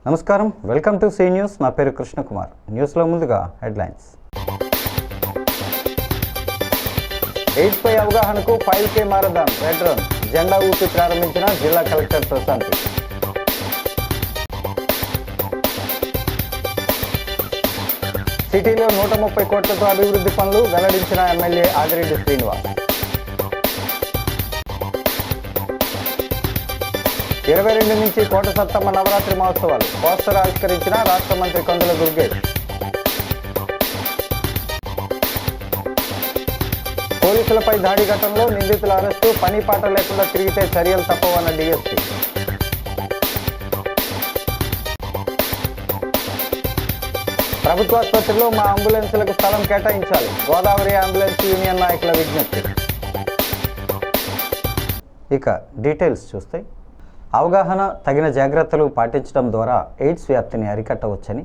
నమస్కారం, welcome to C news. నా పేరు కృష్ణకుమార్. న్యూస్లో ముందుగా హెడ్లైన్స్. ఎయిడ్స్ పై అవగాహనకు 5K మారథాన్ రెడ్ రన్ జెండా ఊపి ప్రారంభించిన జిల్లా కలెక్టర్ ప్రశాంతి. సిటీలో 130 కోట్లతో అభివృద్ధి పనులు వెల్లడించిన ఎమ్మెల్యే ఆదిరెడ్డి శ్రీనివాస్. 22 నుంచి కోట సత్తమ్మ నవరాత్రి మహోత్సవాలు పోస్టర్ ఆవిష్కరించిన రాష్ట్ర మంత్రి కందుల దుర్గేష్. పోలీసులపై దాడి ఘటనలో నిందితుల అరెస్టు, పని పాట లేకుండా తిరిగితే చర్యలు తప్పవన్న డీఎస్పీ. ప్రభుత్వ ఆసుపత్రిలో మా అంబులెన్సులకు స్థలం కేటాయించాలి, గోదావరి అంబులెన్స్ యూనియన్ నాయకుల విజ్ఞప్తి. ఇక డీటెయిల్స్ చూస్తే, అవగాహన, తగిన జాగ్రత్తలు పాటించడం ద్వారా ఎయిడ్స్ వ్యాప్తిని అరికట్టవచ్చని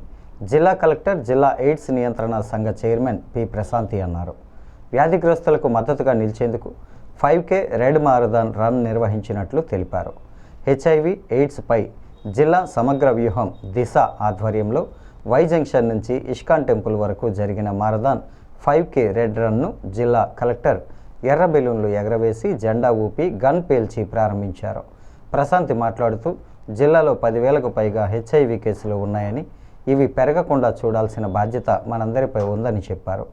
జిల్లా కలెక్టర్, జిల్లా ఎయిడ్స్ నియంత్రణ సంఘ చైర్మన్ పి ప్రశాంతి అన్నారు. వ్యాధిగ్రస్తులకు మద్దతుగా నిలిచేందుకు 5K రెడ్ మారథాన్ రన్ నిర్వహించినట్లు తెలిపారు. HIV, ఎయిడ్స్ పై జిల్లా సమగ్ర వ్యూహం దిశ ఆధ్వర్యంలో వై జంక్షన్ నుంచి ఇస్కాన్ టెంపుల్ వరకు జరిగిన మారథాన్ 5K రెడ్ రన్ను జిల్లా కలెక్టర్ ఎర్ర బెలూన్లు ఎగరవేసి జెండా ఊపి గన్ పేల్చి ప్రారంభించారు. ప్రశాంతి మాట్లాడుతూ, జిల్లాలో 10,000కు పైగా HIV కేసులు ఉన్నాయని, ఇవి పెరగకుండా చూడాల్సిన బాధ్యత మనందరిపై ఉందని చెప్పారు.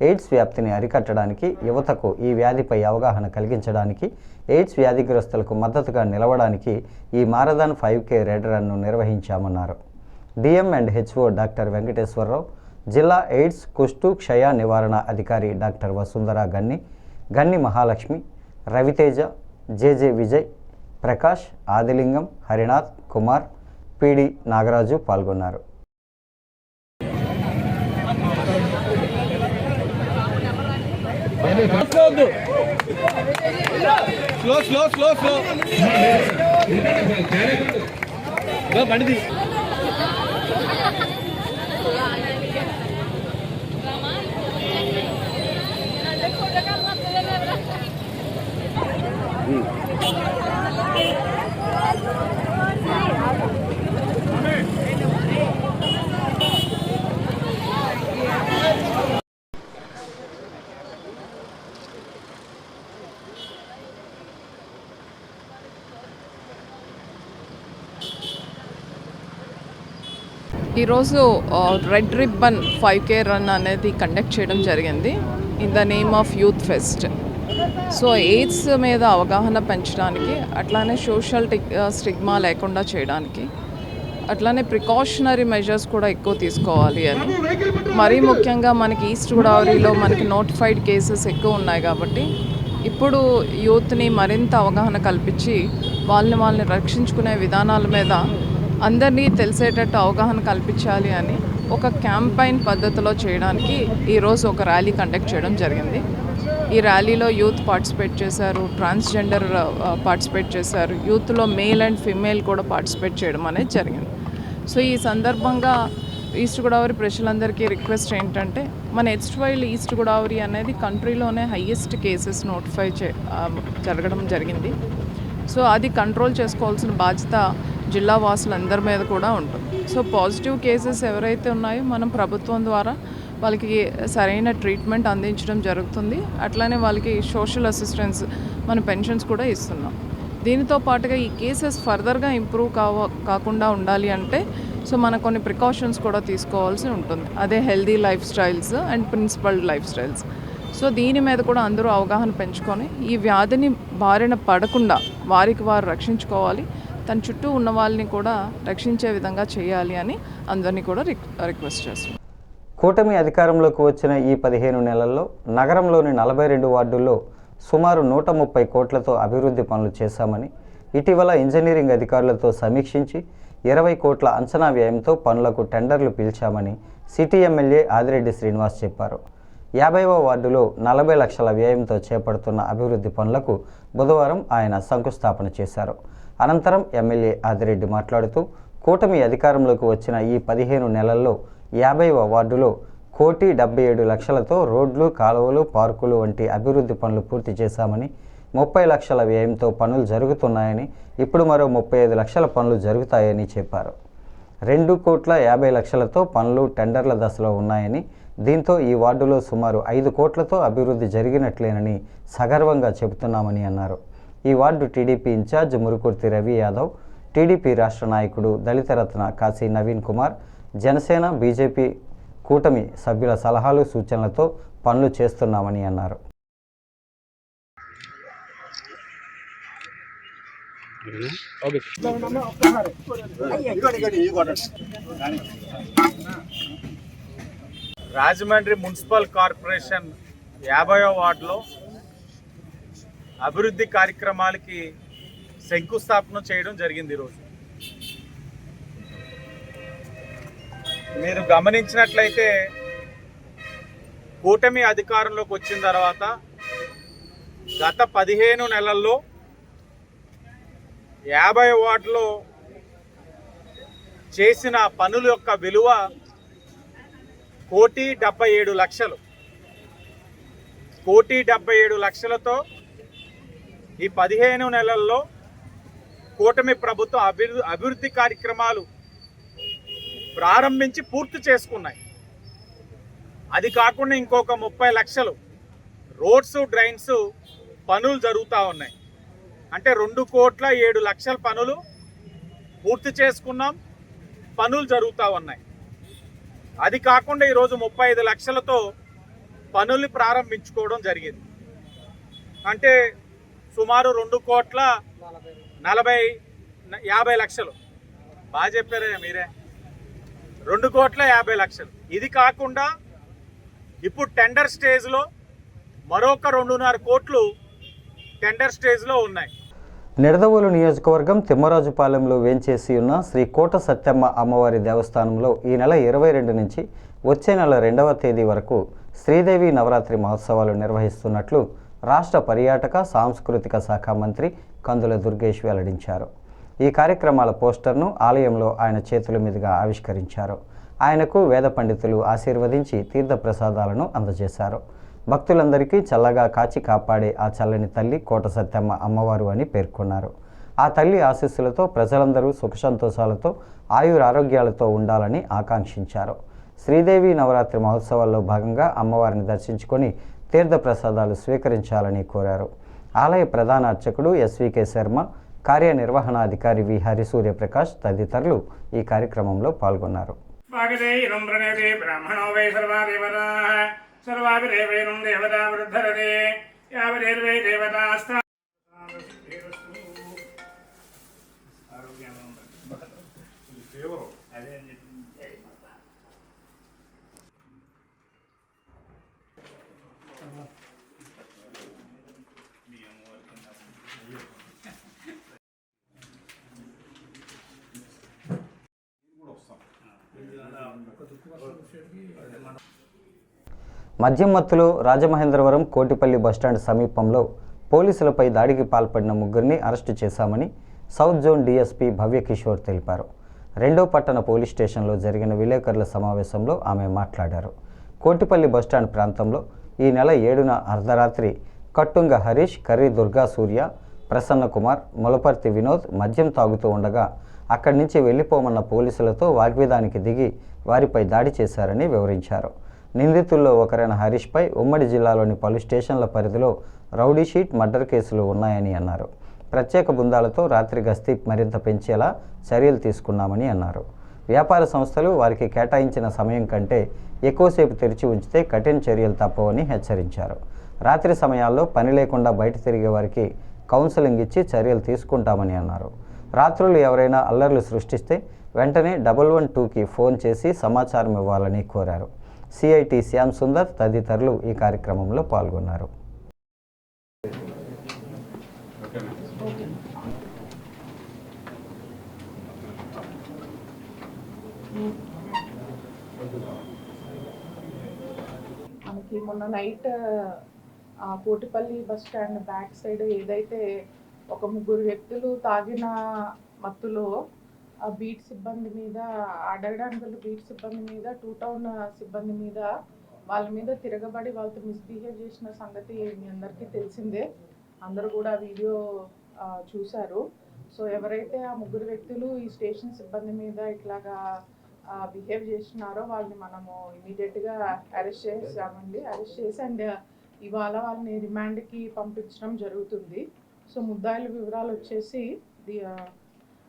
ఎయిడ్స్ వ్యాప్తిని అరికట్టడానికి, యువతకు ఈ వ్యాధిపై అవగాహన కలిగించడానికి, ఎయిడ్స్ వ్యాధిగ్రస్తులకు మద్దతుగా నిలవడానికి ఈ మారథాన్ 5K రెడ్ రన్ను నిర్వహించామన్నారు. DM&HO డాక్టర్ వెంకటేశ్వరరావు, జిల్లా ఎయిడ్స్, కుష్టు, క్షయ నివారణ అధికారి doctor Vasundhara Ganni Mahalakshmi, Raviteja, JJ Vijay, Prakash, Adilingam, Harinath, Kumar, PD Nagaraju పాల్గొన్నారు. ఈరోజు రెడ్ రిబ్బన్ 5K రన్ అనేది కండక్ట్ చేయడం జరిగింది in the name of youth fest. So AIDS మీద అవగాహన పెంచడానికి, అట్లానే సోషల్ స్టిగ్మా లేకుండా చేయడానికి, అట్లానే ప్రికాషనరీ మెజర్స్ కూడా ఎక్కువ తీసుకోవాలి అని, మరీ ముఖ్యంగా మనకి ఈస్ట్ గోదావరిలో మనకి నోటిఫైడ్ కేసెస్ ఎక్కువ ఉన్నాయి కాబట్టి ఇప్పుడు యూత్ని మరింత అవగాహన కల్పించి వాళ్ళని రక్షించుకునే విధానాల మీద అందరినీ తెలిసేటట్టు అవగాహన కల్పించాలి అని ఒక క్యాంపైన్ పద్ధతిలో చేయడానికి ఈరోజు ఒక ర్యాలీ కండక్ట్ చేయడం జరిగింది. ఈ ర్యాలీలో యూత్ పార్టిసిపేట్ చేశారు, ట్రాన్స్జెండర్ పార్టిసిపేట్ చేశారు, యూత్లో మేల్ అండ్ ఫిమేల్ కూడా పార్టిసిపేట్ చేయడం అనేది జరిగింది. సో ఈ సందర్భంగా ఈస్ట్ గోదావరి ప్రజలందరికీ రిక్వెస్ట్ ఏంటంటే, మన ఈస్ట్ గోదావరి అనేది కంట్రీలోనే హయ్యెస్ట్ కేసెస్ నోటిఫై జరగడం జరిగింది. సో అది కంట్రోల్ చేసుకోవాల్సిన బాధ్యత జిల్లా వాసులందరి మీద కూడా ఉంటుంది. సో పాజిటివ్ కేసెస్ ఎవరైతే ఉన్నాయో మనం ప్రభుత్వం ద్వారా వాళ్ళకి సరైన ట్రీట్మెంట్ అందించడం జరుగుతుంది. అట్లానే వాళ్ళకి సోషల్ అసిస్టెన్స్, మన పెన్షన్స్ కూడా ఇస్తున్నాం. దీనితో పాటుగా ఈ కేసెస్ ఫర్దర్గా ఇంప్రూవ్ కాకుండా ఉండాలి అంటే సో మనం కొన్ని ప్రికాషన్స్ కూడా తీసుకోవాల్సి ఉంటుంది. అదే healthy life styles and principled life styles. So దీని మీద కూడా అందరూ అవగాహన పెంచుకొని ఈ వ్యాధిని బారిన పడకుండా వారికి వారు రక్షించుకోవాలి, తన చుట్టూ ఉన్న వాళ్ళని కూడా రక్షించే విధంగా చేయాలి అని అందరినీ కూడా రిక్వెస్ట్ చేస్తున్నాం. కూటమి అధికారంలోకి వచ్చిన ఈ 15 నెలల్లో నగరంలోని 42 వార్డుల్లో సుమారు 130 కోట్లతో అభివృద్ధి పనులు చేశామని, ఇటీవల ఇంజనీరింగ్ అధికారులతో సమీక్షించి 20 కోట్ల అంచనా వ్యయంతో పనులకు టెండర్లు పిలిచామని సిటీ ఎమ్మెల్యే ఆదిరెడ్డి శ్రీనివాస్ చెప్పారు. 50వ వార్డులో 40 లక్షల వ్యయంతో చేపడుతున్న అభివృద్ధి పనులకు బుధవారం ఆయన శంకుస్థాపన చేశారు. అనంతరం ఎమ్మెల్యే ఆదిరెడ్డి మాట్లాడుతూ, కూటమి అధికారంలోకి వచ్చిన ఈ 15 నెలల్లో 50వ వార్డులో 1,77,00,000తో రోడ్లు, కాలువలు, పార్కులు వంటి అభివృద్ధి పనులు పూర్తి చేశామని, 30 లక్షల వ్యయంతో పనులు జరుగుతున్నాయని, ఇప్పుడు మరో 35 లక్షల పనులు జరుగుతాయని చెప్పారు. 2,50,00,000తో పనులు టెండర్ల దశలో ఉన్నాయని, దీంతో ఈ వార్డులో సుమారు 5 కోట్లతో అభివృద్ధి జరిగినట్లేనని సగర్వంగా చెబుతున్నామని అన్నారు. ఈ వార్డు టీడీపీ ఇన్ఛార్జ్ మురుకుర్తి రవి యాదవ్, టీడీపీ రాష్ట్ర నాయకుడు దళితరత్న కాశీ నవీన్ కుమార్, జనసేన, బీజేపీ కూటమి సభ్యుల సలహాలు సూచనలతో పనులు చేస్తున్నామని అన్నారు. రాజమండ్రి మున్సిపల్ కార్పొరేషన్ 50వ వార్డులో అభివృద్ధి కార్యక్రమాలకి శంకుస్థాపన చేయడం జరిగింది. ఈరోజు మీరు గమనించినట్లయితే కూటమి అధికారంలోకి వచ్చిన తర్వాత గత 15 నెలల్లో 50 వార్డులో చేసిన పనుల యొక్క విలువ 1,77,00,000. 1,77,00,000తో ఈ 15 నెలల్లో కూటమి ప్రభుత్వం అభివృద్ధి కార్యక్రమాలు ప్రారంభించి పూర్తి చేసుకున్నాయి. అది కాకుండా ఇంకొక 30 లక్షలు రోడ్స్, డ్రైన్స్ పనులు జరుగుతూ ఉన్నాయి. అంటే 2,07,00,000 పనులు పూర్తి చేసుకున్నాం, పనులు జరుగుతూ ఉన్నాయి. అది కాకుండా ఈరోజు 35 లక్షలతో పనుల్ని ప్రారంభించుకోవడం జరిగింది. అంటే సుమారు 2,50,00,000. బాగా చెప్పారే మీరే, 2,50,00,000. ఇది కాకుండా ఇప్పుడు టెండర్ స్టేజ్లో మరొక 2.5 కోట్లు టెండర్ స్టేజ్లో ఉన్నాయి. నిడదవోలు నియోజకవర్గం తిమ్మరాజుపాలెంలో వేంచేసి ఉన్న శ్రీ కోట సత్యమ్మ అమ్మవారి దేవస్థానంలో ఈ నెల 22 నుంచి వచ్చే నెల 2వ తేదీ వరకు శ్రీదేవి నవరాత్రి మహోత్సవాలు నిర్వహిస్తున్నట్లు రాష్ట్ర పర్యాటక సాంస్కృతిక శాఖ మంత్రి కందుల దుర్గేష్ వెల్లడించారు. ఈ కార్యక్రమాల పోస్టర్ను ఆలయంలో ఆయన చేతుల మీదుగా ఆవిష్కరించారు. ఆయనకు వేద పండితులు ఆశీర్వదించి తీర్థప్రసాదాలను అందజేశారు. భక్తులందరికీ చల్లగా కాచి కాపాడే ఆ చల్లని తల్లి కోట సత్యమ్మ అమ్మవారు అని పేర్కొన్నారు. ఆ తల్లి ఆశీస్సులతో ప్రజలందరూ సుఖ సంతోషాలతో ఆయురారోగ్యాలతో ఉండాలని ఆకాంక్షించారు. శ్రీదేవి నవరాత్రి మహోత్సవాల్లో భాగంగా అమ్మవారిని దర్శించుకొని తీర్థప్రసాదాలు స్వీకరించాలని కోరారు. ఆలయ ప్రధాన అర్చకుడు ఎస్వికే శర్మ, కార్యనిర్వహణాధికారి వి హరిసూర్యప్రకాష్ తదితరులు ఈ కార్యక్రమంలో పాల్గొన్నారు. सर्वाभिदेवैनं देवता वृद्धरते यावदेवै देवतास्ता మద్యం మత్తులో రాజమహేంద్రవరం కోటిపల్లి బస్టాండ్ సమీపంలో పోలీసులపై దాడికి పాల్పడిన ముగ్గురిని అరెస్టు చేశామని సౌత్ జోన్ డీఎస్పీ భవ్యకిషోర్ తెలిపారు. 2వ పట్టణ పోలీస్ స్టేషన్లో జరిగిన విలేకరుల సమావేశంలో ఆమె మాట్లాడారు. కోటిపల్లి బస్టాండ్ ప్రాంతంలో ఈ నెల 7న అర్ధరాత్రి కట్టుంగ హరీష్, కర్రీ దుర్గా సూర్య, ప్రసన్న కుమార్, ములపర్తి వినోద్ మద్యం తాగుతూ ఉండగా అక్కడి నుంచి వెళ్లిపోమన్న పోలీసులతో వాగ్వేదానికి దిగి వారిపై దాడి చేశారని వివరించారు. నిందితుల్లో ఒకరైన హరీష్పై ఉమ్మడి జిల్లాలోని పలు స్టేషన్ల పరిధిలో రౌడీ షీట్, మర్డర్ కేసులు ఉన్నాయని అన్నారు. ప్రత్యేక బృందాలతో రాత్రి గస్తీ మరింత పెంచేలా చర్యలు తీసుకున్నామని అన్నారు. వ్యాపార సంస్థలు వారికి కేటాయించిన సమయం కంటే ఎక్కువసేపు తెరిచి ఉంచితే కఠిన చర్యలు తప్పవని హెచ్చరించారు. రాత్రి సమయాల్లో పని లేకుండా బయట తిరిగే వారికి కౌన్సిలింగ్ ఇచ్చి చర్యలు తీసుకుంటామని అన్నారు. రాత్రులు ఎవరైనా అల్లర్లు సృష్టిస్తే వెంటనే 112కి ఫోన్ చేసి సమాచారం ఇవ్వాలని కోరారు. సిఐటి శ్యామ్ సుందర్ తదితరులు ఈ కార్యక్రమంలో పాల్గొన్నారు. మనకి మొన్న night Kotipalli bus stand back side ఏదైతే ఒక 3 వ్యక్తులు తాగిన మత్తులో బీట్ సిబ్బంది మీద, అడగడానికి బీట్ సిబ్బంది మీద, 2 టౌన్ సిబ్బంది మీద, వాళ్ళ మీద తిరగబడి వాళ్ళతో మిస్బిహేవ్ చేసిన సంగతి మీ అందరికీ తెలిసిందే. అందరూ కూడా వీడియో చూశారు. సో ఎవరైతే ఆ ముగ్గురు వ్యక్తులు ఈ స్టేషన్ సిబ్బంది మీద ఇట్లాగా బిహేవ్ చేస్తున్నారో వాళ్ళని మనము ఇమీడియట్గా అరెస్ట్ చేసి అండ్ ఇవాళ వాళ్ళని రిమాండ్కి పంపించడం జరుగుతుంది. సో ముద్దాయిల వివరాలు వచ్చేసి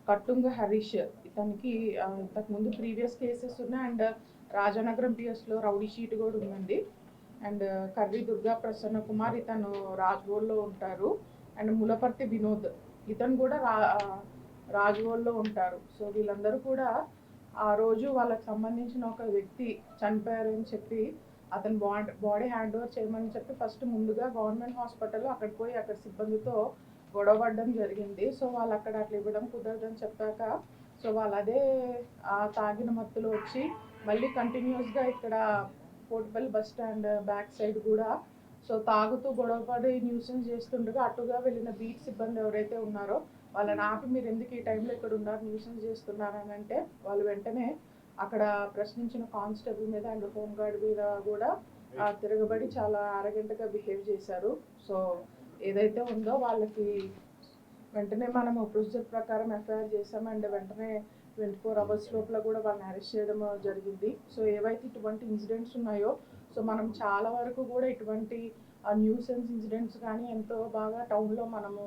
కట్టుంగ హరీష్, ఇతనికి ఇంతకుముందు ప్రీవియస్ కేసెస్ ఉన్నాయి అండ్ రాజానగరం పిఎస్లో రౌడీ షీట్ కూడా ఉందండి. అండ్ కర్రీ దుర్గా ప్రసన్న కుమార్, ఇతను రాజ్గోల్లో ఉంటారు. అండ్ ములపర్తి వినోద్, ఇతను కూడా రాజ్గోల్లో ఉంటారు. సో వీళ్ళందరూ కూడా ఆ రోజు వాళ్ళకి సంబంధించిన ఒక వ్యక్తి చనిపోయారని చెప్పి అతను బాడీ హ్యాండ్ ఓవర్ చేయమని చెప్పి ఫస్ట్ ముందుగా గవర్నమెంట్ హాస్పిటల్లో అక్కడికి పోయి అక్కడ సిబ్బందితో గొడవపడడం జరిగింది. సో వాళ్ళు అక్కడ అట్లా ఇవ్వడం కుదరదని చెప్పాక సో వాళ్ళు అదే తాగిన మత్తులో వచ్చి మళ్ళీ కంటిన్యూస్గా ఇక్కడ Kotipalli bus stand back side కూడా సో తాగుతూ గొడవపడి న్యూసెన్స్ చేస్తుండగా అటుగా వెళ్ళిన బీట్ సిబ్బంది ఎవరైతే ఉన్నారో వాళ్ళని ఆపి మీరు ఎందుకు ఈ టైంలో ఇక్కడ ఉన్నారు, న్యూసెన్స్ చేస్తున్నారు అని అంటే వాళ్ళు వెంటనే అక్కడ ప్రశ్నించిన కానిస్టేబుల్ మీద అండ్ హోంగార్డ్ మీద కూడా తిరగబడి చాలా అరగంటగా బిహేవ్ చేశారు. సో ఏదైతే ఉందో వాళ్ళకి వెంటనే మనము ప్రొసీజర్ ప్రకారం ఎఫ్ఐఆర్ చేసాం అండ్ వెంటనే 24 hours లోపల కూడా వాళ్ళని అరెస్ట్ చేయడం జరిగింది. సో ఏవైతే ఇటువంటి ఇన్సిడెంట్స్ ఉన్నాయో సో మనం చాలా వరకు కూడా ఇటువంటి న్యూసెన్స్ ఇన్సిడెంట్స్ కానీ ఎంతో బాగా టౌన్లో మనము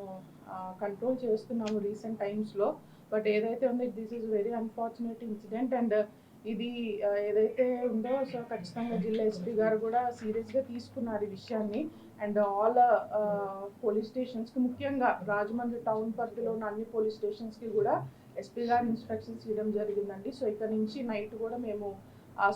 కంట్రోల్ చేస్తున్నాము రీసెంట్ టైమ్స్లో. బట్ ఏదైతే ఉందో this is very unfortunate incident and ఇది ఏదైతే ఉందో సో ఖచ్చితంగా జిల్లా ఎస్పీ గారు కూడా సీరియస్గా తీసుకున్నారు ఈ విషయాన్ని అండ్ ఆల్ పోలీస్ స్టేషన్స్కి, ముఖ్యంగా రాజమండ్రి టౌన్ పరిధిలో ఉన్న అన్ని పోలీస్ స్టేషన్స్కి కూడా ఎస్పీ గారు ఇన్స్ట్రక్షన్స్ ఇవ్వడం జరిగిందండి. సో ఇక్కడ నుంచి నైట్ కూడా మేము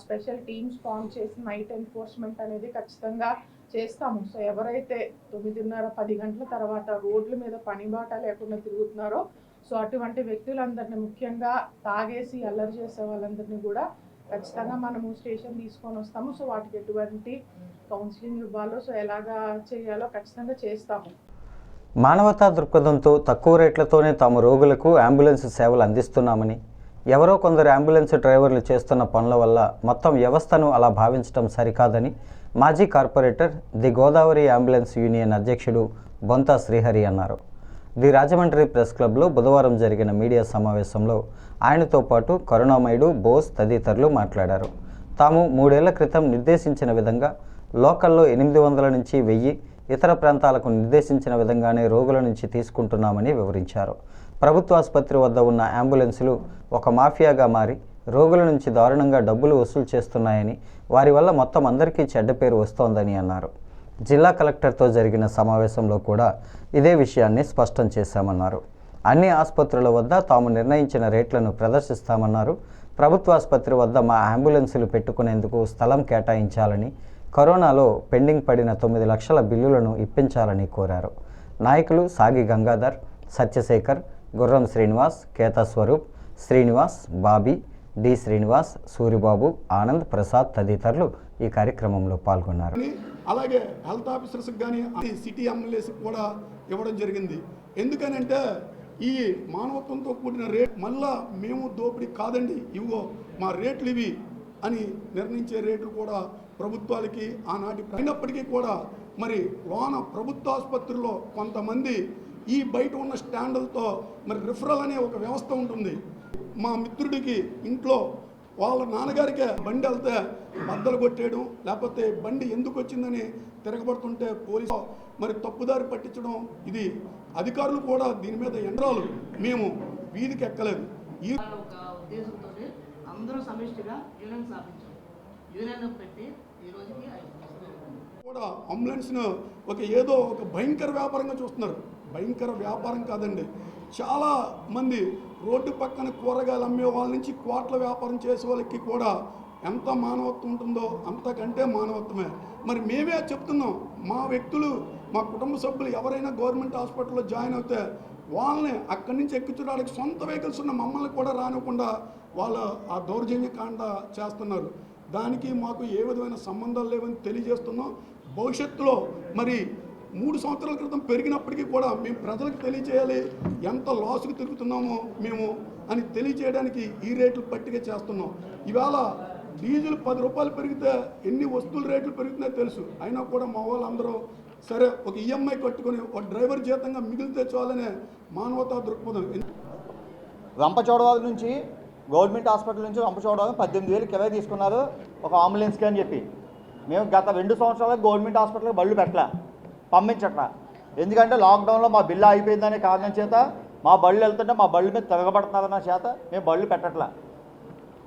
స్పెషల్ టీమ్స్ ఫామ్ చేసి నైట్ ఎన్ఫోర్స్మెంట్ అనేది ఖచ్చితంగా చేస్తాము. సో ఎవరైతే 9:30-10 గంటల తర్వాత రోడ్ల మీద పనిబాట లేకుండా తిరుగుతున్నారో సో అటువంటి వ్యక్తులందరినీ, ముఖ్యంగా తాగేసి అల్లరి చేసే వాళ్ళందరినీ కూడా ఖచ్చితంగా మనము స్టేషన్ తీసుకొని వస్తాము. సో వాటికి ఎటువంటి కౌన్సిలింగ్ ఇవ్వాలో సో ఎలాగా చేయాలో ఖచ్చితంగా చేస్తాము. మానవతా దృక్పథంతో తక్కువ రేట్లతోనే తాము రోగులకు అంబులెన్స్ సేవలు అందిస్తున్నామని, ఎవరో కొందరు అంబులెన్స్ డ్రైవర్లు చేస్తున్న పనుల వల్ల మొత్తం వ్యవస్థను అలా భావించడం సరికాదని మాజీ corporator the Godavari ambulance union అధ్యక్షుడు బొంతా శ్రీహరి అన్నారు. ది రాజమండ్రి ప్రెస్ క్లబ్లో బుధవారం జరిగిన మీడియా సమావేశంలో ఆయనతో పాటు కరుణామయుడు, బోస్ తదితరులు మాట్లాడారు. తాము 3 ఏళ్ల క్రితం నిర్దేశించిన విధంగా లోకల్లో 800 నుంచి 1000, ఇతర ప్రాంతాలకు నిర్దేశించిన విధంగానే రోగుల నుంచి తీసుకుంటున్నామని వివరించారు. ప్రభుత్వ ఆసుపత్రి వద్ద ఉన్న అంబులెన్సులు ఒక మాఫియాగా మారి రోగుల నుంచి దారుణంగా డబ్బులు వసూలు చేస్తున్నాయని, వారి వల్ల మొత్తం అందరికీ చెడ్డ పేరు వస్తోందని అన్నారు. జిల్లా కలెక్టర్తో జరిగిన సమావేశంలో కూడా ఇదే విషయాన్ని స్పష్టం చేశామన్నారు. అన్ని ఆసుపత్రుల వద్ద తాము నిర్ణయించిన రేట్లను ప్రదర్శిస్తామన్నారు. ప్రభుత్వ ఆసుపత్రి వద్ద మా అంబులెన్సులు పెట్టుకునేందుకు స్థలం కేటాయించాలని, కరోనాలో పెండింగ్ పడిన 9 లక్షల బిల్లులను ఇప్పించాలని కోరారు. నాయకులు సాగి గంగాధర్, సత్యశేఖర్, గుర్రం శ్రీనివాస్, కేతా స్వరూప్, శ్రీనివాస్, బాబీ, డి శ్రీనివాస్, సూరిబాబు, ఆనంద్, ప్రసాద్ తదితరులు ఈ కార్యక్రమంలో పాల్గొన్నారు. అలాగే హెల్త్ ఆఫీసర్స్కి కానీ సిటీ ఎమ్మెల్యేస్కి కూడా ఇవ్వడం జరిగింది. ఎందుకనంటే ఈ మానవత్వంతో కూడిన రేట్ మళ్ళా మేము దోపిడీ కాదండి, ఇవిగో మా రేట్లు ఇవి అని నిర్ణయించే రేట్లు కూడా ప్రభుత్వాలకి ఆనాటి అయినప్పటికీ కూడా మరి లోన ప్రభుత్వ ఆసుపత్రుల్లో కొంతమంది ఈ బయట ఉన్న స్టాండులతో మరి రిఫరల్ అనే ఒక వ్యవస్థ ఉంటుంది. మా మిత్రుడికి ఇంట్లో వాళ్ళ నాన్నగారికి బండి వెళ్తే బద్దలు కొట్టేయడం, లేకపోతే బండి ఎందుకు వచ్చిందని తిరగబడుతుంటే పోలీసు మరి తప్పుదారి పట్టించడం, ఇది అధికారులు కూడా దీని మీద ఎండ్రాలు మేము వీధికి ఎక్కలేదు. ఈ ఒక ఉద్దేశంతో అందరూ సమిష్టిగా యూనియన్ స్థాపించాం. యూనియన్ పెట్టి ఈ రోజుకి కూడా అంబులెన్స్ను ఏదో ఒక భయంకర వ్యాపారంగా చూస్తున్నారు. భయంకర వ్యాపారం కాదండి, చాలా మంది రోడ్డు పక్కన కూరగాయలు అమ్మే వాళ్ళ నుంచి కోట్ల వ్యాపారం చేసే వాళ్ళకి కూడా ఎంత మానవత్వం ఉంటుందో అంతకంటే మానవత్వమే. మరి మేమే చెప్తున్నాం, మా వ్యక్తులు, మా కుటుంబ సభ్యులు ఎవరైనా గవర్నమెంట్ హాస్పిటల్లో జాయిన్ అవుతే వాళ్ళని అక్కడి నుంచి ఎక్కించడానికి సొంత వెహికల్స్ ఉన్న మమ్మల్ని కూడా రానివ్వకుండా వాళ్ళు ఆ దౌర్జన్యకాండ చేస్తున్నారు. దానికి మాకు ఏ విధమైన సంబంధాలు లేవని తెలియజేస్తున్నాం. భవిష్యత్తులో మరి 3 సంవత్సరాల క్రితం పెరిగినప్పటికీ కూడా మేము ప్రజలకు తెలియజేయాలి, ఎంత లాస్కి తిరుగుతున్నామో మేము అని తెలియజేయడానికి ఈ రేట్లు పట్టిక చేస్తున్నాం. ఇవాళ డీజిల్ 10 రూపాయలు పెరిగితే ఎన్ని వస్తువుల రేట్లు పెరుగుతున్నాయో తెలుసు. అయినా కూడా మా వాళ్ళందరూ సరే ఒక ఈఎంఐ కట్టుకొని ఒక డ్రైవర్ జీతంగా మిగిలితే చాలనే మానవతా దృక్పథం. రంపచోడవరం నుంచి గవర్నమెంట్ హాస్పిటల్ నుంచి రంపచోడవరం 18,000 కిరాయి తీసుకున్నారు ఒక అంబులెన్స్కి అని చెప్పి. మేము గత 2 సంవత్సరాలుగా గవర్నమెంట్ హాస్పిటల్కి బళ్ళు పెట్టలే, పంపించట్లా. ఎందుకంటే లాక్డౌన్లో మా బిల్లు అయిపోయిందనే కారణం చేత మా బళ్ళు వెళ్తుంటే మా బళ్ళు మీద తిరగబడుతున్నారన్న చేత మేము బళ్ళు పెట్టట్లా.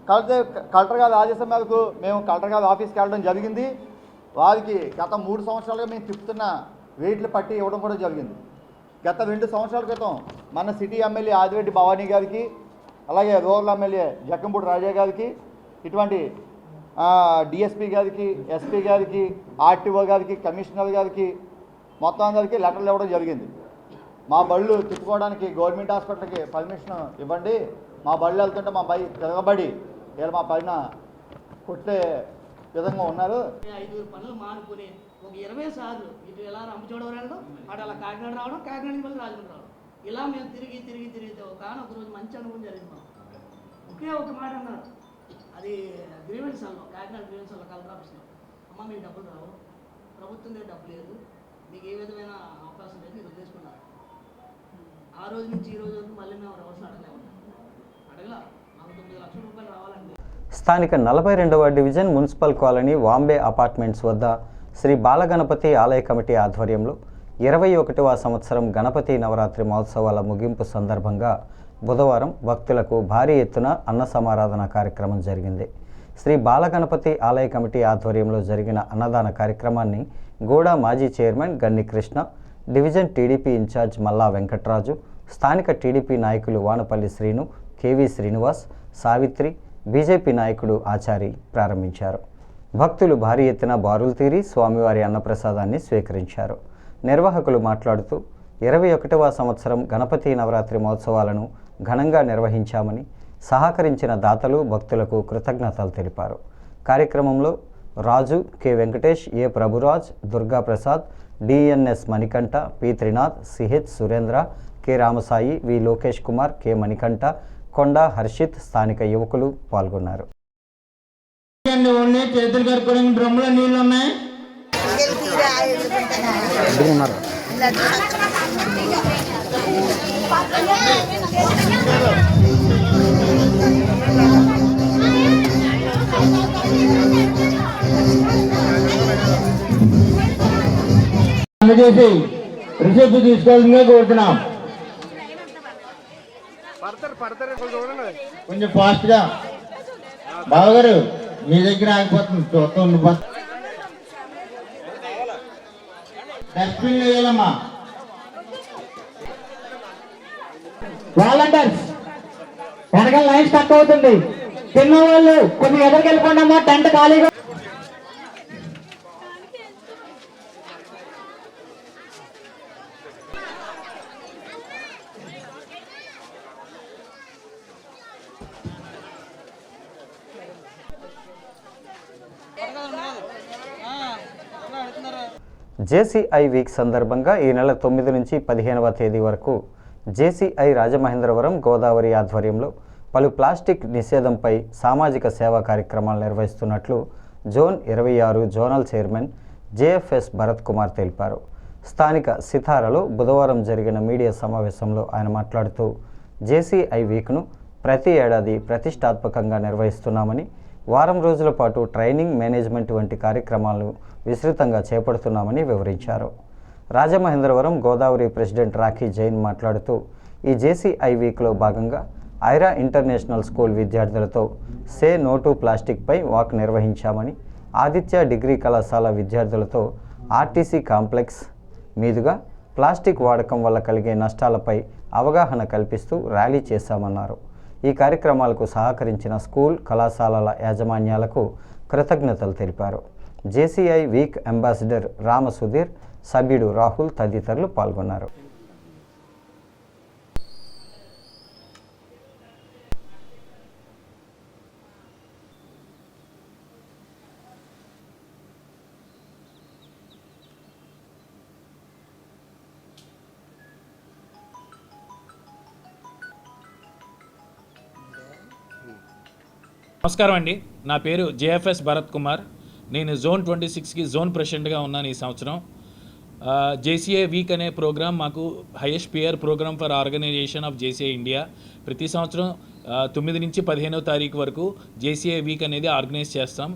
కలెక్టర్ గారి ఆదేశం మేరకు మేము కలెక్టర్ గారి ఆఫీస్కి వెళ్ళడం జరిగింది. వారికి గత 3 సంవత్సరాలుగా మేము తిప్పుతున్న వెయిట్లు పట్టి ఇవ్వడం కూడా జరిగింది. గత 2 సంవత్సరాల క్రితం మన సిటీ ఎమ్మెల్యే ఆదిరెడ్డి భవానీ గారికి, అలాగే రూరల్ ఎమ్మెల్యే జక్కంపూడి రాజా గారికి, ఇటువంటి డిఎస్పీ గారికి, ఎస్పీ గారికి, ఆర్టీఓ గారికి, కమిషనర్ గారికి మొత్తం అందరికీ లెటర్లు ఇవ్వడం జరిగింది. మా బళ్ళు తిప్పుకోవడానికి గవర్నమెంట్ హాస్పిటల్కి పర్మిషన్ ఇవ్వండి, మా బళ్ళు వెళ్తుంటే మా బై తిరగబడి వీళ్ళు మా పైన కొట్టే విధంగా ఉన్నారు. 5 పనులు మానుకుని ఒక 20 సార్లు ఇటు ఎలా రంపచోడవరం వెళ్ళడం, అటు అలా కాకినాడ రావడం, కాకినాడ నుంచి మళ్ళీ రాజమండ్రి రావడం, ఇలా మేము తిరిగి ఒక రోజు మంచి అనుభవం జరిగింది మాకు. ఒకే ఒక మాట అన్నారు, అది గ్రీవెన్స్ హాల్లో, కాకినాడ గ్రీవెన్స్ హాల్లో కలెక్టర్ ఆఫీస్లో, అమ్మ మీకు డబ్బులు రావు, ప్రభుత్వం దగ్గర డబ్బు లేదు, మీకు ఏ విధమైన అవకాశం లేదు, మీరు వదిలేసుకున్నారు. ఆ రోజు నుంచి ఈ రోజు వరకు మళ్ళీ మేము రవర్స్ని అడగలా. మాకు 9 లక్షల రూపాయలు రావాలండి. స్థానిక 42వ division municipal colony VAMBAY apartments వద్ద శ్రీ బాలగణపతి ఆలయ కమిటీ ఆధ్వర్యంలో 21వ సంవత్సరం గణపతి నవరాత్రి మహోత్సవాల ముగింపు సందర్భంగా బుధవారం భక్తులకు భారీ ఎత్తున అన్న సమారాధన కార్యక్రమం జరిగింది. శ్రీ బాలగణపతి ఆలయ కమిటీ ఆధ్వర్యంలో జరిగిన అన్నదాన కార్యక్రమాన్ని గూడా మాజీ chairman Ganni Krishna, division TDP incharge మల్లా వెంకట్రాజు, స్థానిక టీడీపీ నాయకులు వానపల్లి శ్రీను, కేవీ శ్రీనివాస్, సావిత్రి, బీజేపీ నాయకుడు ఆచారి ప్రారంభించారు. భక్తులు భారీ ఎత్తున బారులు తీరి స్వామివారి అన్నప్రసాదాన్ని స్వీకరించారు. నిర్వాహకులు మాట్లాడుతూ 21వ సంవత్సరం గణపతి నవరాత్రి మహోత్సవాలను ఘనంగా నిర్వహించామని, సహకరించిన దాతలు భక్తులకు కృతజ్ఞతలు తెలిపారు. కార్యక్రమంలో Raju, K Venkatesh, A Prabhuraj, Durga Prasad, DNS Manikanta, P Trinath, CH Surendra, K Ramasai, V Lokesh Kumar, K Manikanta, Konda Harshith, స్థానిక యువకులు పాల్గొన్నారు. చేతులు కడుక్కోవడానికి డ్రమ్ములో నీళ్ళు ఉన్నాయి. అందజేసి రిసిప్ట్ తీసుకోవాల్సిందిగా కోరుతున్నాం. కొంచెం ఫాస్ట్గా బావగారు మీ దగ్గర ఆగిపోతుంది, చూస్తూ ఉండిపోతుంది. డస్ట్బిన్ వేయాలమ్మా. వాలంటీర్స్ వెనకాల లైన్ స్టక్ అవుతుంది. తిన్న వాళ్ళు కొంచెం ఎదురుకి వెళ్ళిపోండి అమ్మా, టెంట్ ఖాళీగా. జేసీఐ వీక్ సందర్భంగా ఈ నెల 9 నుంచి 15వ తేదీ వరకు జేసీఐ రాజమహేంద్రవరం గోదావరి ఆధ్వర్యంలో పలు ప్లాస్టిక్ నిషేధంపై సామాజిక సేవా కార్యక్రమాలు నిర్వహిస్తున్నట్లు zone 26 zonal chairman JFS Bharat Kumar తెలిపారు. స్థానిక సితారలో బుధవారం జరిగిన మీడియా సమావేశంలో ఆయన మాట్లాడుతూ జేసీఐ వీక్ను ప్రతి ఏడాది ప్రతిష్టాత్మకంగా నిర్వహిస్తున్నామని, వారం రోజుల పాటు ట్రైనింగ్, మేనేజ్మెంట్ వంటి కార్యక్రమాలను విస్తృతంగా చేపడుతున్నామని వివరించారు. రాజమహేంద్రవరం గోదావరి ప్రెసిడెంట్ రాఖీ జైన్ మాట్లాడుతూ ఈ జేసీఐ వీక్లో భాగంగా ఐరా ఇంటర్నేషనల్ స్కూల్ విద్యార్థులతో సే నో టు ప్లాస్టిక్పై వాక్ నిర్వహించామని, ఆదిత్య డిగ్రీ కళాశాల విద్యార్థులతో ఆర్టీసీ కాంప్లెక్స్ మీదుగా ప్లాస్టిక్ వాడకం వల్ల కలిగే నష్టాలపై అవగాహన కల్పిస్తూ ర్యాలీ చేశామన్నారు. ఈ కార్యక్రమాలకు సహకరించిన స్కూల్, కళాశాలల యాజమాన్యాలకు కృతజ్ఞతలు తెలిపారు. JCI week ambassador Rama Sudheer, సభ్యుడు రాహుల్ తదితరులు పాల్గొన్నారు. నమస్కారం అండి, నా పేరు జేఎఫ్ఎస్ భరత్ కుమార్. నేను జోన్ 26కి జోన్ ప్రెసిడెంట్గా ఉన్నాను ఈ సంవత్సరం. జేసీఏ వీక్ అనే ప్రోగ్రామ్ మాకు highest peer programme for organisation of JCA India. ప్రతి సంవత్సరం 9 నుంచి 15వ తారీఖు వరకు జేసీఏ వీక్ అనేది ఆర్గనైజ్ చేస్తాం.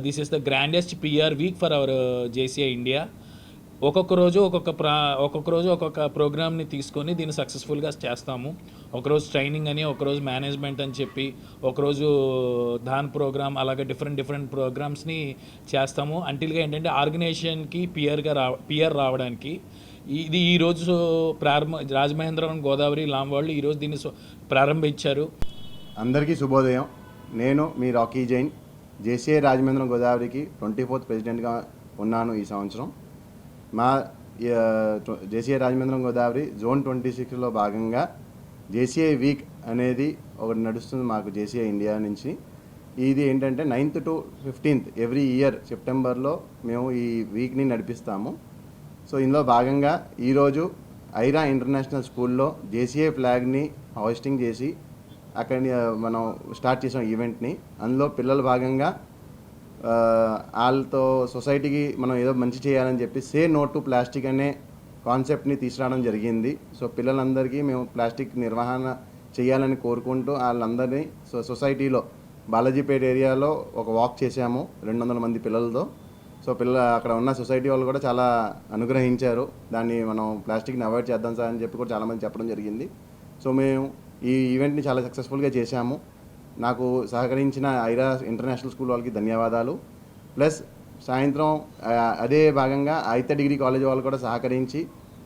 This is the grandest peer week for our JCA India. ఒక్కొక్క రోజు ఒక్కొక్క ప్రోగ్రామ్ని తీసుకొని దీన్ని సక్సెస్ఫుల్గా చేస్తాము. ఒకరోజు ట్రైనింగ్ అని, ఒకరోజు మేనేజ్మెంట్ అని చెప్పి, ఒకరోజు ధాన్ ప్రోగ్రామ్, అలాగే డిఫరెంట్ ప్రోగ్రామ్స్ని చేస్తాము. అంటిల్గా ఏంటంటే ఆర్గనైజేషన్కి పియర్ రావడానికి ఇది ఈరోజు రాజమహేంద్రవరం గోదావరి లాంబ్ వాళ్ళు ఈరోజు దీన్ని ప్రారంభించారు. అందరికీ శుభోదయం. నేను మీ రాకీ జైన్, జేసీఏ రాజమహేంద్రవరం గోదావరికి 24th ప్రెసిడెంట్గా ఉన్నాను ఈ సంవత్సరం. మా జేసీఏ రాజమహేంద్రవరం గోదావరి జోన్ 26లో భాగంగా జేసీఏ వీక్ అనేది ఒకటి నడుస్తుంది మాకు జేసీఏ ఇండియా నుంచి. ఇది ఏంటంటే 9th to 15th every year సెప్టెంబర్లో మేము ఈ వీక్ని నడిపిస్తాము. సో ఇందులో భాగంగా ఈరోజు ఐరా ఇంటర్నేషనల్ స్కూల్లో జేసీఏ ఫ్లాగ్ని హోస్టింగ్ చేసి అక్కడ మనం స్టార్ట్ చేసాం ఈవెంట్ని. అందులో పిల్లలు భాగంగా వాళ్ళతో సొసైటీకి మనం ఏదో మంచి చేయాలని చెప్పి సే నో టు ప్లాస్టిక్ అనే కాన్సెప్ట్ని తీసుకురావడం జరిగింది. సో పిల్లలందరికీ మేము ప్లాస్టిక్ నిర్వహణ చేయాలని కోరుకుంటూ వాళ్ళందరినీ సొసైటీలో బాలాజీపేట ఏరియాలో ఒక వాక్ చేశాము 200 మంది పిల్లలతో. సో అక్కడ ఉన్న సొసైటీ వాళ్ళు కూడా చాలా అనుగ్రహించారు. దాన్ని మనం ప్లాస్టిక్ని అవాయిడ్ చేద్దాం సార్ అని చెప్పి కూడా చాలామంది చెప్పడం జరిగింది. సో మేము ఈ ఈవెంట్ని చాలా సక్సెస్ఫుల్గా చేశాము. నాకు సహకరించిన ఐరా ఇంటర్నేషనల్ స్కూల్ వాళ్ళకి ధన్యవాదాలు. ప్లస్ సాయంత్రం అదే భాగంగా ఐత డిగ్రీ కాలేజ్ వాళ్ళు కూడా సహకరించి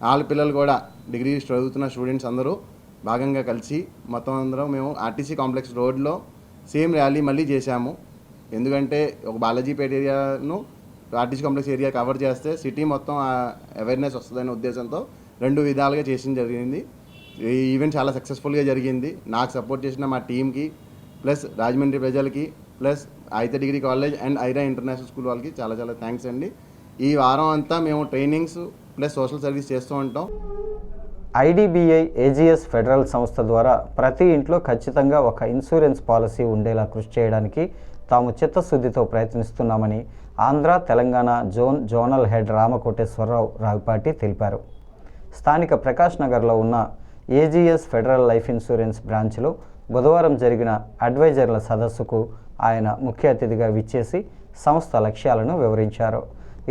వాళ్ళ పిల్లలు కూడా డిగ్రీ చదువుతున్న స్టూడెంట్స్ అందరూ భాగంగా కలిసి మొత్తం అందరం మేము ఆర్టీసీ కాంప్లెక్స్ రోడ్లో సేమ్ ర్యాలీ మళ్ళీ చేశాము. ఎందుకంటే ఒక బాలాజీపేట ఏరియాను ఆర్టీసీ కాంప్లెక్స్ ఏరియా కవర్ చేస్తే సిటీ మొత్తం అవేర్నెస్ వస్తుందనే ఉద్దేశంతో 2 విధాలుగా చేసిన జరిగింది. ఈ ఈవెంట్ చాలా సక్సెస్ఫుల్గా జరిగింది. నాకు సపోర్ట్ చేసిన మా టీంకి, ప్లస్ రాజమండ్రి ప్రజలకి, ప్లస్ ఐత degree college and Aira international school వాళ్ళకి చాలా చాలా థ్యాంక్స్ అండి. ఈ వారం అంతా మేము ట్రైనింగ్స్ ప్లస్ సోషల్ సర్వీస్ చేస్తూ ఉంటాం. ఐడిబిఐ ఏజీఎస్ ఫెడరల్ సంస్థ ద్వారా ప్రతి ఇంట్లో ఖచ్చితంగా ఒక ఇన్సూరెన్స్ పాలసీ ఉండేలా కృషి చేయడానికి తాము చిత్తశుద్ధితో ప్రయత్నిస్తున్నామని ఆంధ్ర తెలంగాణ జోనల్ హెడ్ రామకోటేశ్వరరావు రావిపాటి తెలిపారు. స్థానిక ప్రకాష్ నగర్లో ఉన్న ఏజీఎస్ ఫెడరల్ లైఫ్ ఇన్సూరెన్స్ బ్రాంచ్లో బుధవారం జరిగిన అడ్వైజర్ల సదస్సుకు ఆయన ముఖ్య అతిథిగా విచ్చేసి సంస్థ లక్ష్యాలను వివరించారు.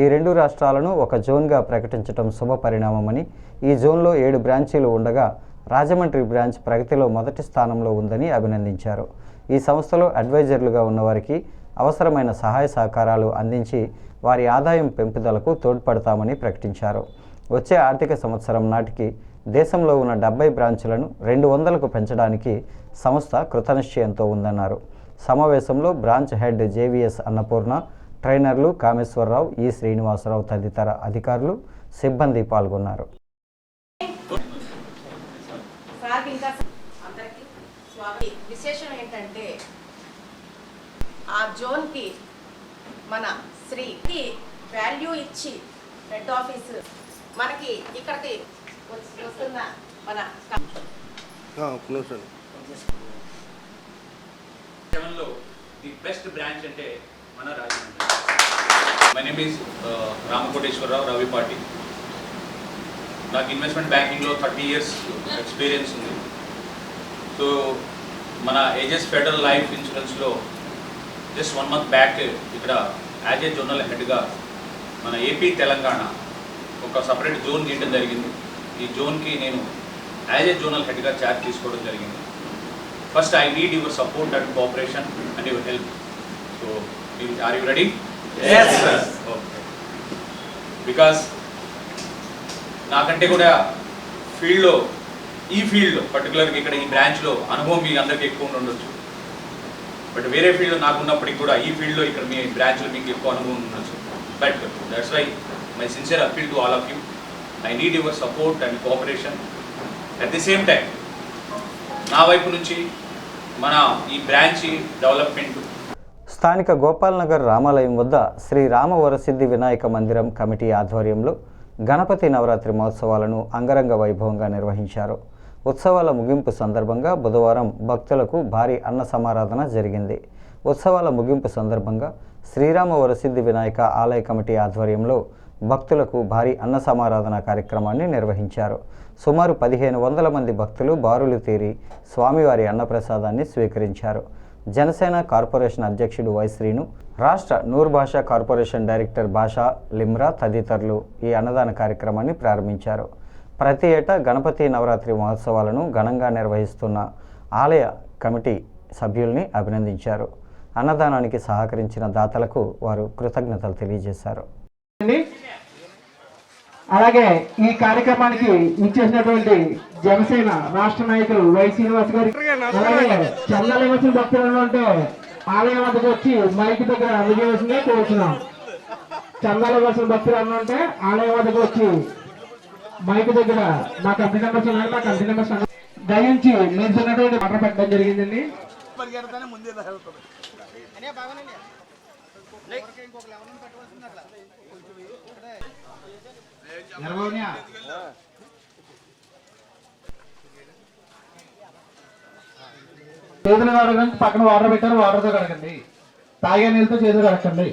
ఈ 2 రాష్ట్రాలను ఒక జోన్గా ప్రకటించడం శుభపరిణామమని, ఈ జోన్లో 7 బ్రాంచీలు ఉండగా రాజమండ్రి బ్రాంచ్ ప్రగతిలో మొదటి స్థానంలో ఉందని అభినందించారు. ఈ సంస్థలో అడ్వైజర్లుగా ఉన్నవారికి అవసరమైన సహాయ సహకారాలు అందించి వారి ఆదాయం పెంపుదలకు తోడ్పడతామని ప్రకటించారు. వచ్చే ఆర్థిక సంవత్సరం నాటికి దేశంలో ఉన్న 70 బ్రాంచులను 200కు పెంచడానికి సంస్థ కృతనిశ్చయంతో ఉందన్నారు. సమావేశంలో branch head JVS Annapurna, ట్రైనర్లు Kameswara Rao, ఈ శ్రీనివాసరావు తదితర అధికారులు, సిబ్బంది పాల్గొన్నారు. విశేషం ఏంటంటే ఆ జోన్కి మన శ్రీకి వాల్యూ ఇచ్చి హెడ్ ఆఫీస్ మనకి ఇక్కడికి వస్తున్న మన ది బెస్ట్ బ్రాంచ్ అంటే మన Rajahmundry. My name is Ramakoteswararao Ravipati. నాకు ఇన్వెస్ట్మెంట్ బ్యాంకింగ్లో 30 years ఎక్స్పీరియన్స్ ఉంది. సో మన ఏజెస్ ఫెడరల్ లైఫ్ ఇన్సూరెన్స్లో జస్ట్ 1 month బ్యాక్ ఇక్కడ యాజ్ ఏ జోనల్ హెడ్గా మన ఏపీ తెలంగాణ ఒక సపరేట్ జోన్ గీయడం జరిగింది. ఈ జోన్కి నేను యాజ్ ఏ జోనల్ హెడ్గా చార్జ్ తీసుకోవడం జరిగింది. First I need your support and cooperation and your help. So are you ready? Yes, sir. Okay. Because నాకంటే కూడా ఈ ఫీల్డ్లో పర్టికులర్గా ఇక్కడ ఈ బ్రాంచ్లో అనుభవం మీ అందరికీ ఎక్కువ ఉండొచ్చు. బట్ వేరే ఫీల్డ్లో నాకు ఉన్నప్పటికీ కూడా ఈ ఫీల్డ్లో ఇక్కడ మీ బ్రాంచ్లో మీకు ఎక్కువ అనుభవం ఉండొచ్చు. But that's why my sincere appeal to all of you. I need your support and cooperation. At the same time నా వైపు నుంచి మన ఈ బ్రాంచ్ డెవలప్మెంట్. స్థానిక గోపాల్ నగర్ రామాలయం వద్ద శ్రీ రామవరసిద్ధి వినాయక మందిరం కమిటీ ఆధ్వర్యంలో గణపతి నవరాత్రి మహోత్సవాలను అంగరంగ వైభవంగా నిర్వహించారు. ఉత్సవాల ముగింపు సందర్భంగా బుధవారం భక్తులకు భారీ అన్న సమారాధన జరిగింది. ఉత్సవాల ముగింపు సందర్భంగా శ్రీరామ వరసిద్ధి వినాయక ఆలయ కమిటీ ఆధ్వర్యంలో భక్తులకు భారీ అన్న సమారాధన కార్యక్రమాన్ని నిర్వహించారు. సుమారు 1500 మంది భక్తులు బారులు తీరి స్వామివారి అన్నప్రసాదాన్ని స్వీకరించారు. జనసేన కార్పొరేషన్ అధ్యక్షుడు వై శ్రీను, రాష్ట్ర నూర్ భాషా కార్పొరేషన్ డైరెక్టర్ భాషా లిమ్రా తదితరులు ఈ అన్నదాన కార్యక్రమాన్ని ప్రారంభించారు. ప్రతి ఏటా గణపతి నవరాత్రి మహోత్సవాలను ఘనంగా నిర్వహిస్తున్న ఆలయ కమిటీ సభ్యుల్ని అభినందించారు. అన్నదానానికి సహకరించిన దాతలకు వారు కృతజ్ఞతలు తెలియజేశారు. అలాగే ఈ కార్యక్రమానికి ఇచ్చేసినటువంటి జనసేన రాష్ట్ర నాయకులు వై శ్రీనివాస్ గారి, అలాగే చందాలు ఇవ్వాల్సిన భక్తులు ఉంటే ఆలయం వద్దకు వచ్చి మైక్ దగ్గర అందజేయవలసిందే కోరుతున్నాం. చందాలు ఇవ్వాల్సిన భక్తులు ఉంటే ఆలయం వద్దకు వచ్చి మైక్ దగ్గర మా కంపెనీ నెంబర్స్ ఉన్నాయి, మా కంపెనీ నెంబర్స్ దయించి మీరు చిన్నటువంటి ఆర్డర్ పెట్టడం జరిగిందండి. చేతులు కడగండి, పక్కన వాటర్ పెట్టారు, వాటర్తో కడగండి, తాగే నీళ్ళతో చేతులు కడగండి.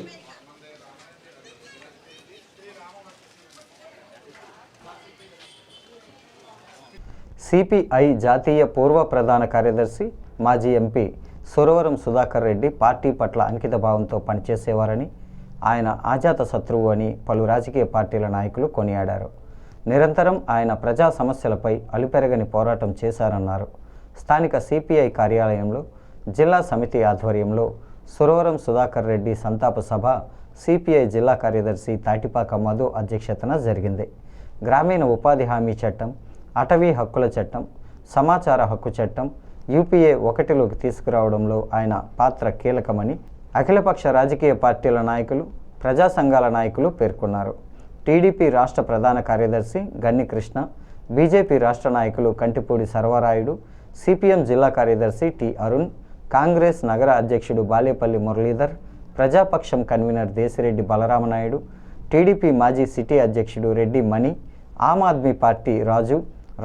సిపిఐ జాతీయ పూర్వ ప్రధాన కార్యదర్శి మాజీ ఎంపీ సురవరం సుధాకర్ రెడ్డి పార్టీ పట్ల అంకిత భావంతో పనిచేసేవారని, ఆయన ఆజాత శత్రువు అని పలు రాజకీయ పార్టీల నాయకులు కొనియాడారు. నిరంతరం ఆయన ప్రజా సమస్యలపై అలుపెరగని పోరాటం చేశారన్నారు. స్థానిక సిపిఐ కార్యాలయంలో జిల్లా సమితి ఆధ్వర్యంలో సురవరం సుధాకర్ రెడ్డి సంతాప సభ సిపిఐ జిల్లా కార్యదర్శి తాటిపాక మధు అధ్యక్షతన జరిగింది. గ్రామీణ ఉపాధి హామీ చట్టం, అటవీ హక్కుల చట్టం, సమాచార హక్కు చట్టం యూపీఏ 1లోకి తీసుకురావడంలో ఆయన పాత్ర కీలకమని అఖిలపక్ష రాజకీయ పార్టీల నాయకులు, ప్రజా సంఘాల నాయకులు పేర్కొన్నారు. టీడీపీ రాష్ట్ర ప్రధాన కార్యదర్శి గన్ని కృష్ణ, బీజేపీ రాష్ట్ర నాయకులు కంటిపూడి సర్వరాయుడు, సిపిఎం జిల్లా కార్యదర్శి టి అరుణ్, కాంగ్రెస్ నగర అధ్యక్షుడు బాలేపల్లి మురళీధర్, ప్రజాపక్షం కన్వీనర్ దేశిరెడ్డి బలరామనాయుడు, టీడీపీ మాజీ సిటీ అధ్యక్షుడు రెడ్డి మణి, ఆమ్ ఆద్మీ పార్టీ రాజు,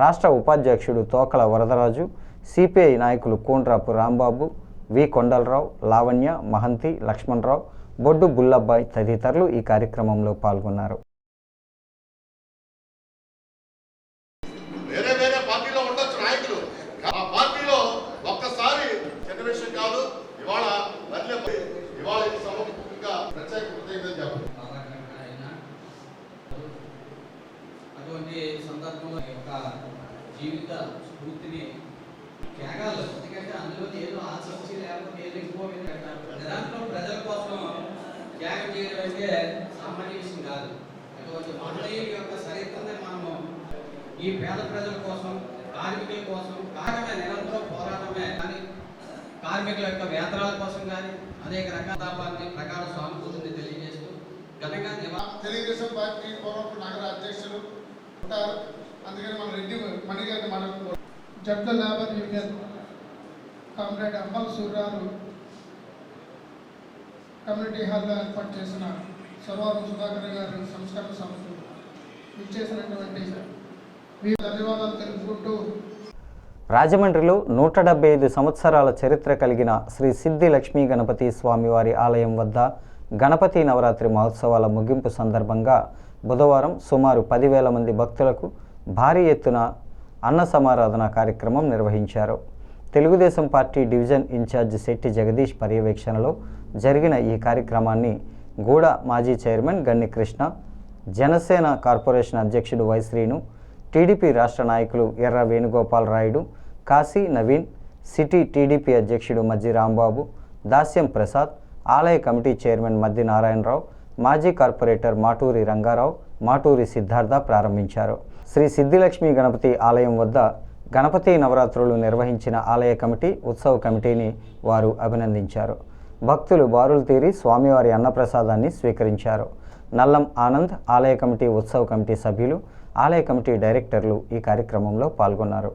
రాష్ట్ర ఉపాధ్యక్షుడు తోకల వరదరాజు, సిపిఐ నాయకులు కోండ్రాపు రాంబాబు, వి కొండలరావు, లావణ్య, మహంతి, లక్ష్మణరావు, బొడ్డు బుల్లబ్బాయ్ తదితరులు ఈ కార్యక్రమంలో పాల్గొన్నారు. వేరే వేరే పార్టీలో ఉండొచ్చు నాయకులు, ఆ పార్టీలో ఒక్కసారి చిన్న విషయం కాదు. ఇవాళ ఇవాళ ఈ సభకు ఇంకా ప్రత్యేక కృతజ్ఞతలు చెప్పండి. అటువంటి సందర్భంలో యొక్క జీవిత స్ఫూర్తిని త్యాగాలు, ఎందుకంటే అందులో ఏదో ఆశించి లేకపోతే ఏదో ఎక్కువ నిరంతరం ప్రజల కోసం త్యాగం చేయడం అంటే సామాన్య విషయం కాదు. అటువంటి మహనీయుల యొక్క చరిత్రని మనము ఈ పేద ప్రజల కోసం, కార్మికుల కోసం నిరంతరం పోరాటమే కానీ కార్మికుల యొక్క వేతనాల కోసం కానీ అనేక రకాల తాపాన్ని ప్రకార సానుభూతిని తెలియజేస్తూ ఘనంగా తెలుగుదేశం పార్టీ పూర్వపు నగర అధ్యక్షులు ఉంటారు. అందుకని మన రెడ్డి మణి గారిని మనం జడ్ల లేబర్ యూనియన్ కామ్రేడ్ అంబల్ సూర్యారు కమ్యూనిటీ హాల్లో ఏర్పాటు చేసిన సురవరం సుధాకర్ గారి సంస్కరణ సభకు ఇచ్చేసినటువంటి ధన్యవాదాలు తెలుపుకుంటూ రాజమండ్రిలో 175 సంవత్సరాల చరిత్ర కలిగిన శ్రీ సిద్ధి లక్ష్మీ గణపతి స్వామివారి ఆలయం వద్ద గణపతి నవరాత్రి మహోత్సవాల ముగింపు సందర్భంగా బుధవారం సుమారు 10,000 మంది భక్తులకు భారీ ఎత్తున అన్న సమారాధన కార్యక్రమం నిర్వహించారు. Telugu Desam party division incharge Shetty Jagadeesh పర్యవేక్షణలో జరిగిన ఈ కార్యక్రమాన్ని గూడ మాజీ చైర్మన్ గన్ని కృష్ణ, జనసేన కార్పొరేషన్ అధ్యక్షుడు వై శ్రీను, టీడీపీ రాష్ట్ర నాయకులు ఎర్ర వేణుగోపాల్ రాయుడు, కాశీ నవీన్, సిటీ టీడీపీ అధ్యక్షుడు మజ్జి రాంబాబు, దాస్యం ప్రసాద్, ఆలయ కమిటీ చైర్మన్ మద్ది నారాయణరావు, మాజీ కార్పొరేటర్ మాటూరి రంగారావు, మాటూరి సిద్ధార్థ ప్రారంభించారు. శ్రీ సిద్ధిలక్ష్మీ గణపతి ఆలయం వద్ద గణపతి నవరాత్రులు నిర్వహించిన ఆలయ కమిటీ, ఉత్సవ కమిటీని వారు అభినందించారు. భక్తులు బారులు తీరి స్వామివారి అన్నప్రసాదాన్ని స్వీకరించారు. నల్లం ఆనంద్, ఆలయ కమిటీ, ఉత్సవ కమిటీ సభ్యులు, ఆలయ కమిటీ డైరెక్టర్లు ఈ కార్యక్రమంలో పాల్గొన్నారు.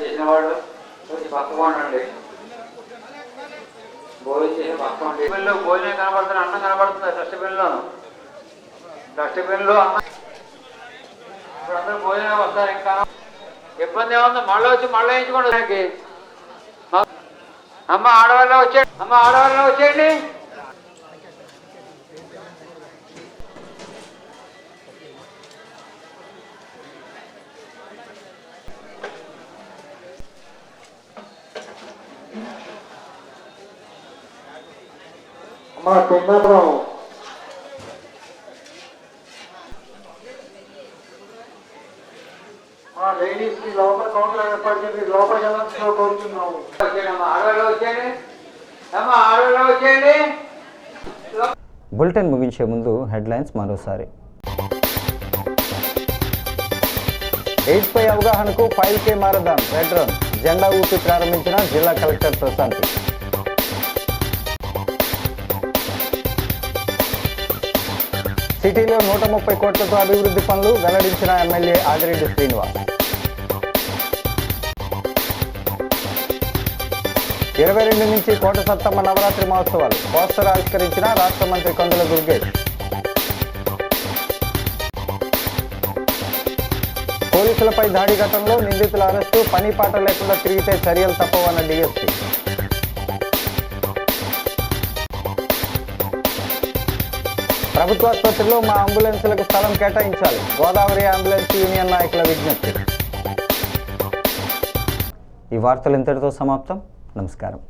చేసినవాడు కొంచెం పక్కకోండి. భోజనం చేసిన పక్కకోండి. భోజనం కనబడుతుంది, అన్నం కనబడుతుంది. ఫస్ట్ బిల్లు డస్ట్బిన్లు ఇప్పుడు అందరూ భోజనం వస్తారు. ఇంకా ఇబ్బంది ఏముందో మళ్ళీ వచ్చి మళ్ళీ వేయించుకోండి. దానికి అమ్మ ఆడవాళ్ళ వచ్చేయండి, అమ్మ ఆడవాళ్ళ వచ్చేయండి. అమ్మ కుంభపురం లేడీస్ కి లోపల కౌంటర్ ఏర్పాటు చేసి లోపలికి వెళ్ళాల్సిన కోరుతున్నాము. ఆడవాళ్ళు వచ్చేయండి, అమ్మ ఆడవాళ్ళ వచ్చేయండి. బులెటిన్ ముగించే ముందు హెడ్లైన్స్ మరోసారి. ఎయిడ్స్ పై అవగాహనకు 5K మారథాన్ రెడ్ రన్ జెండా ఊపి ప్రారంభించిన జిల్లా కలెక్టర్ ప్రశాంతి. సిటీలో 130 కోట్లతో అభివృద్ధి పనులు వెల్లడించిన ఎమ్మెల్యే ఆదిరెడ్డి శ్రీనివాస్. 22 నుంచి కోట సత్తమ్మ నవరాత్రి మహోత్సవాలు పోస్టర్ ఆవిష్కరించిన రాష్ట్ర మంత్రి కొండల దుర్గేష్. పోలీసులపై దాడి ఘటనలో నిందితుల అరెస్టు, పని పాట లేకుండా తిరిగితే చర్యలు తప్పవన్న డీఎస్పీ. ప్రభుత్వాసుపత్రిలో మా అంబులెన్సులకు స్థలం కేటాయించాలి, గోదావరి అంబులెన్స్ యూనియన్ నాయకుల విజ్ఞప్తి. ఈ వార్తలు ఇంతటితో సమాప్తం. నమస్కారం.